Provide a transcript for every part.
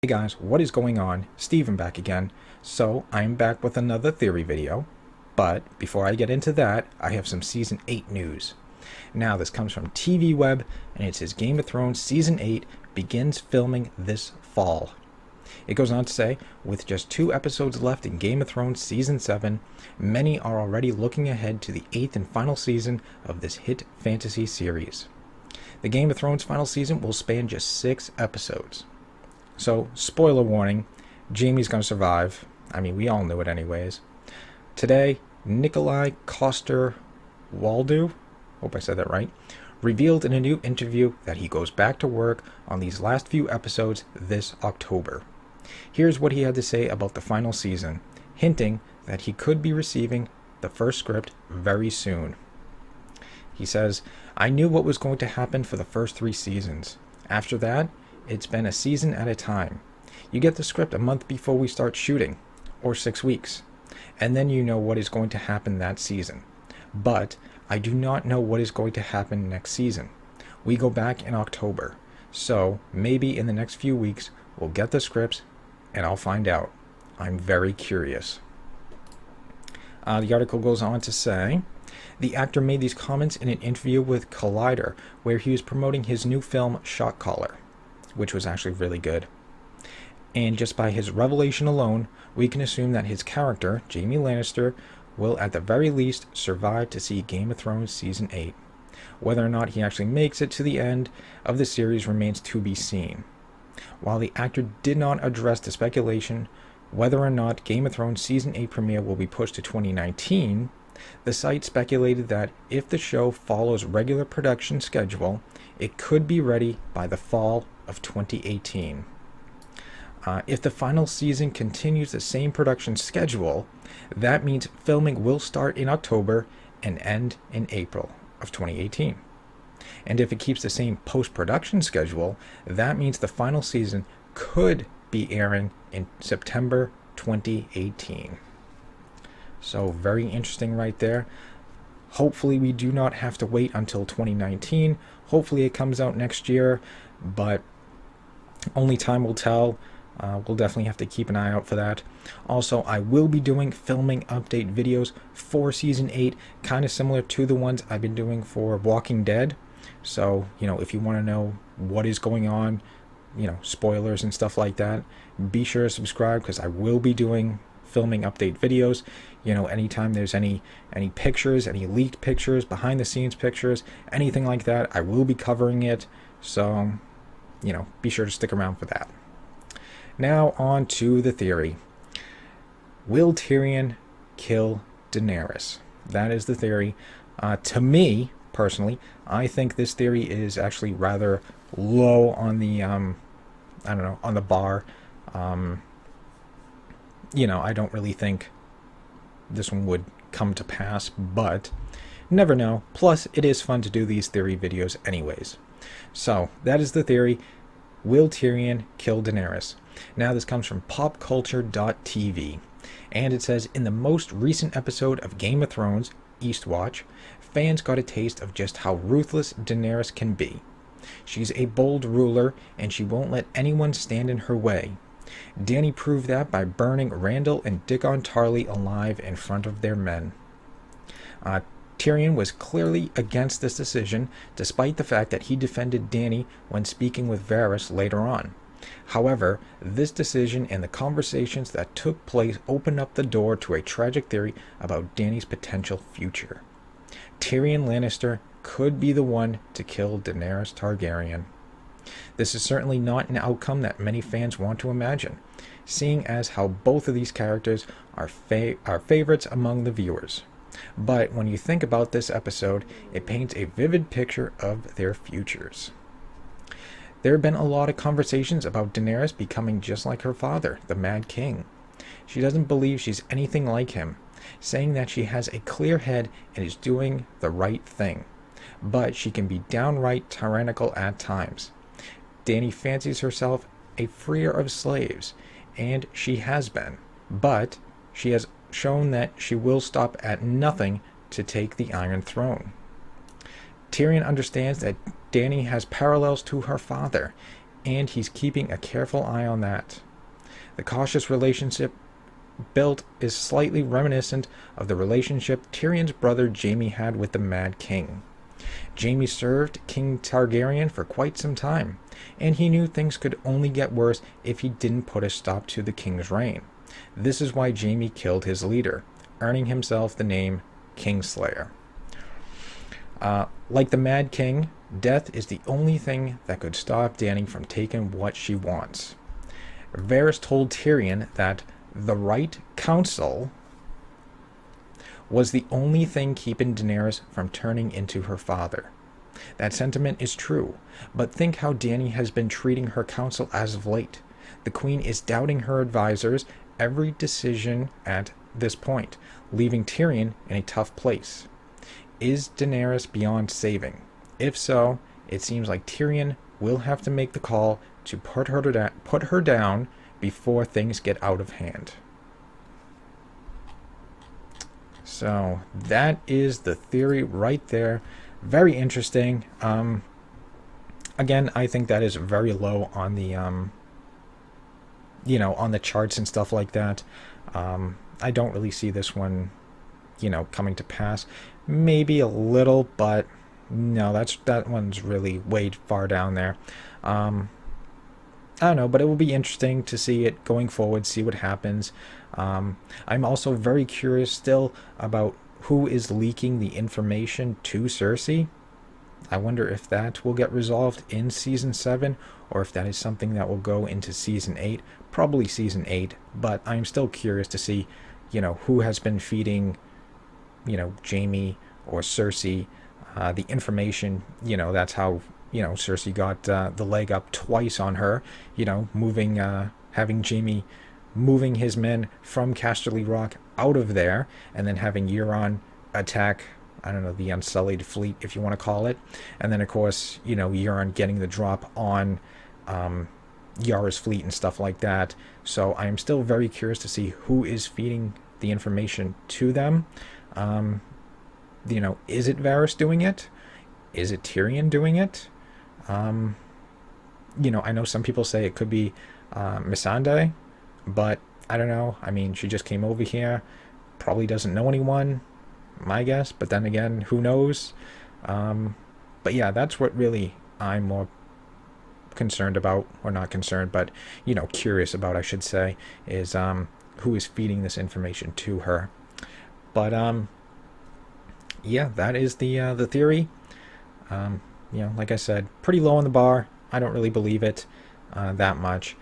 Guys, what is going on? Steven back again. So I'm back with another theory video, but before I get into that, I have some season 8 news. Now this comes from TV Web, and it says Game of Thrones season 8 begins filming this fall. It goes on to say, with just 2 episodes left in Game of Thrones season 7, many are already looking ahead to the 8th and final season of this hit fantasy series. The Game of Thrones final season will span just 6 episodes. So, spoiler warning, Jaime's gonna survive. I mean, we all knew it anyways. Today, Nikolai Coster-Waldau, hope I said that right, revealed in a new interview that he goes back to work on these last few episodes this October. Here's what he had to say about the final season, hinting that he could be receiving the first script very soon. He says, "I knew what was going to happen for the first 3 seasons. After that, it's been a season at a time. You get the script a month before we start shooting, or 6 weeks, and then you know what is going to happen that season. But I do not know what is going to happen next season. We go back in October, so maybe in the next few weeks we'll get the scripts and I'll find out. I'm very curious." The article goes on to say, the actor made these comments in an interview with Collider, where he was promoting his new film Shot Caller, which was actually really good. And just by his revelation alone, we can assume that his character, Jaime Lannister, will at the very least survive to see Game of Thrones Season 8. Whether or not he actually makes it to the end of the series remains to be seen. While the actor did not address the speculation whether or not Game of Thrones Season 8 premiere will be pushed to 2019, the site speculated that if the show follows regular production schedule, it could be ready by the fall of 2018. If the final season continues the same production schedule, that means filming will start in October and end in April of 2018. And if it keeps the same post-production schedule, that means the final season could be airing in September 2018. So very interesting right there. Hopefully we do not have to wait until 2019. Hopefully it comes out next year, but only time will tell. We'll definitely have to keep an eye out for that. Also, I will be doing filming update videos for Season 8, kind of similar to the ones I've been doing for Walking Dead. So, if you want to know what is going on, spoilers and stuff like that, be sure to subscribe, because I will be doing filming update videos. Anytime there's any pictures, any leaked pictures, behind the scenes pictures, anything like that, I will be covering it. So, be sure to stick around for that. Now on to the theory. Will Tyrion kill Daenerys? That is the theory. To me, personally, I think this theory is actually rather low on the, on the bar. I don't really think this one would come to pass, but never know. Plus, it is fun to do these theory videos anyways. So, that is the theory. Will Tyrion kill Daenerys? Now, this comes from popculture.tv, and it says, in the most recent episode of Game of Thrones, Eastwatch, fans got a taste of just how ruthless Daenerys can be. She's a bold ruler, and she won't let anyone stand in her way. Dany proved that by burning Randall and Dickon Tarly alive in front of their men. Tyrion was clearly against this decision, despite the fact that he defended Dany when speaking with Varys later on. However, this decision and the conversations that took place opened up the door to a tragic theory about Dany's potential future. Tyrion Lannister could be the one to kill Daenerys Targaryen. This is certainly not an outcome that many fans want to imagine, seeing as how both of these characters are favorites among the viewers. But when you think about this episode, it paints a vivid picture of their futures. There have been a lot of conversations about Daenerys becoming just like her father, the Mad King. She doesn't believe she's anything like him, saying that she has a clear head and is doing the right thing. But she can be downright tyrannical at times. Dany fancies herself a freer of slaves, and she has been, but she has shown that she will stop at nothing to take the Iron Throne. Tyrion understands that Dany has parallels to her father, and he's keeping a careful eye on that. The cautious relationship built is slightly reminiscent of the relationship Tyrion's brother Jaime had with the Mad King. Jaime served King Targaryen for quite some time, and he knew things could only get worse if he didn't put a stop to the king's reign. This is why Jaime killed his leader, earning himself the name Kingslayer. Like the Mad King, death is the only thing that could stop Dany from taking what she wants. Varys told Tyrion that the right counsel was the only thing keeping Daenerys from turning into her father. That sentiment is true, but think how Dany has been treating her council as of late. The Queen is doubting her advisors' every decision at this point, leaving Tyrion in a tough place. Is Daenerys beyond saving? If so, it seems like Tyrion will have to make the call to put her down before things get out of hand. So that is the theory right there. Very interesting. Again, I think that is very low on the on the charts and stuff like that. I don't really see this one, coming to pass. Maybe a little, but no, that one's really way far down there. I don't know, but it will be interesting to see it going forward, see what happens. I'm also very curious still about who is leaking the information to Cersei. I wonder if that will get resolved in Season 7, or if that is something that will go into Season 8. Probably Season 8, but I'm still curious to see, who has been feeding, Jaime or Cersei the information. That's how, Cersei got the leg up twice on her, having Jaime moving his men from Casterly Rock out of there, and then having Euron attack, I don't know, the Unsullied Fleet, if you want to call it. And then, of course, Euron getting the drop on Yara's fleet and stuff like that. So I am still very curious to see who is feeding the information to them. Is it Varys doing it? Is it Tyrion doing it? I know some people say it could be Missandei, but I don't know. I mean, she just came over here, probably doesn't know anyone, my guess, but then again, who knows? But yeah, that's what really I'm more concerned about, or not concerned, but curious about, I should say, is who is feeding this information to her. But yeah, that is the theory. Like I said, pretty low on the bar. I don't really believe it that much.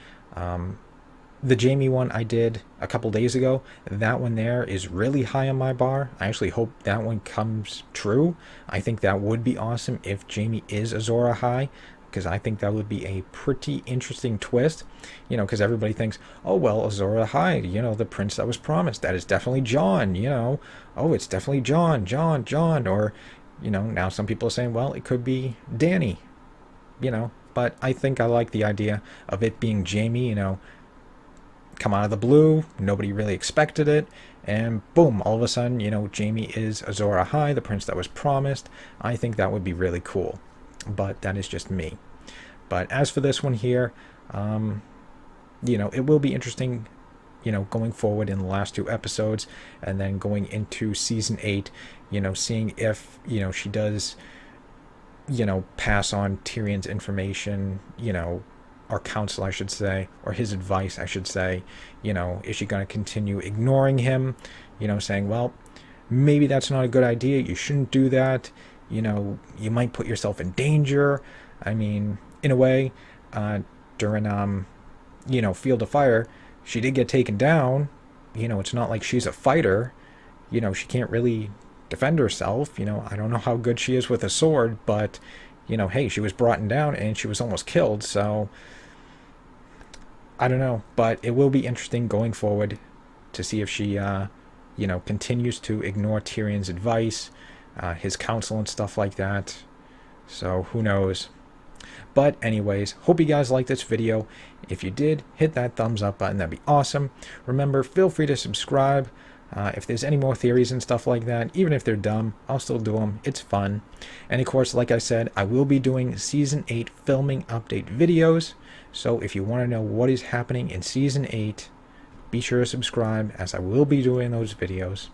The Jaime one I did a couple days ago, that one there is really high on my bar. I actually hope that one comes true. I think that would be awesome if Jaime is Azor Ahai, because I think that would be a pretty interesting twist. Because everybody thinks, oh, well, Azor Ahai, the prince that was promised, that is definitely Jon, oh, it's definitely Jon, or, now some people are saying, well, it could be Dany, but I think I like the idea of it being Jaime, come out of the blue, nobody really expected it, and boom, all of a sudden, Jaime is Azor Ahai, the prince that was promised. I think that would be really cool, but that is just me. But as for this one here, it will be interesting, going forward in the last 2 episodes, and then going into Season 8, seeing if, she does, pass on Tyrion's information, or counsel, I should say, or his advice, I should say. Is she going to continue ignoring him, saying, well, maybe that's not a good idea, you shouldn't do that, you might put yourself in danger. I mean, in a way, during, Field of Fire, she did get taken down. It's not like she's a fighter. She can't really defend herself. I don't know how good she is with a sword, but, hey, she was brought down and she was almost killed, so I don't know. But it will be interesting going forward to see if she, continues to ignore Tyrion's advice, his counsel and stuff like that. So who knows? But anyways, hope you guys liked this video. If you did, hit that thumbs up button. That'd be awesome. Remember, feel free to subscribe. If there's any more theories and stuff like that, even if they're dumb, I'll still do them. It's fun. And of course, like I said, I will be doing Season 8 filming update videos. So if you want to know what is happening in Season 8, be sure to subscribe, as I will be doing those videos.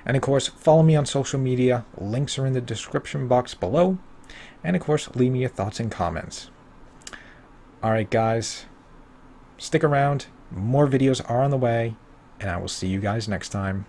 And of course, follow me on social media. Links are in the description box below. And of course, leave me your thoughts and comments. Alright guys, stick around. More videos are on the way. And I will see you guys next time.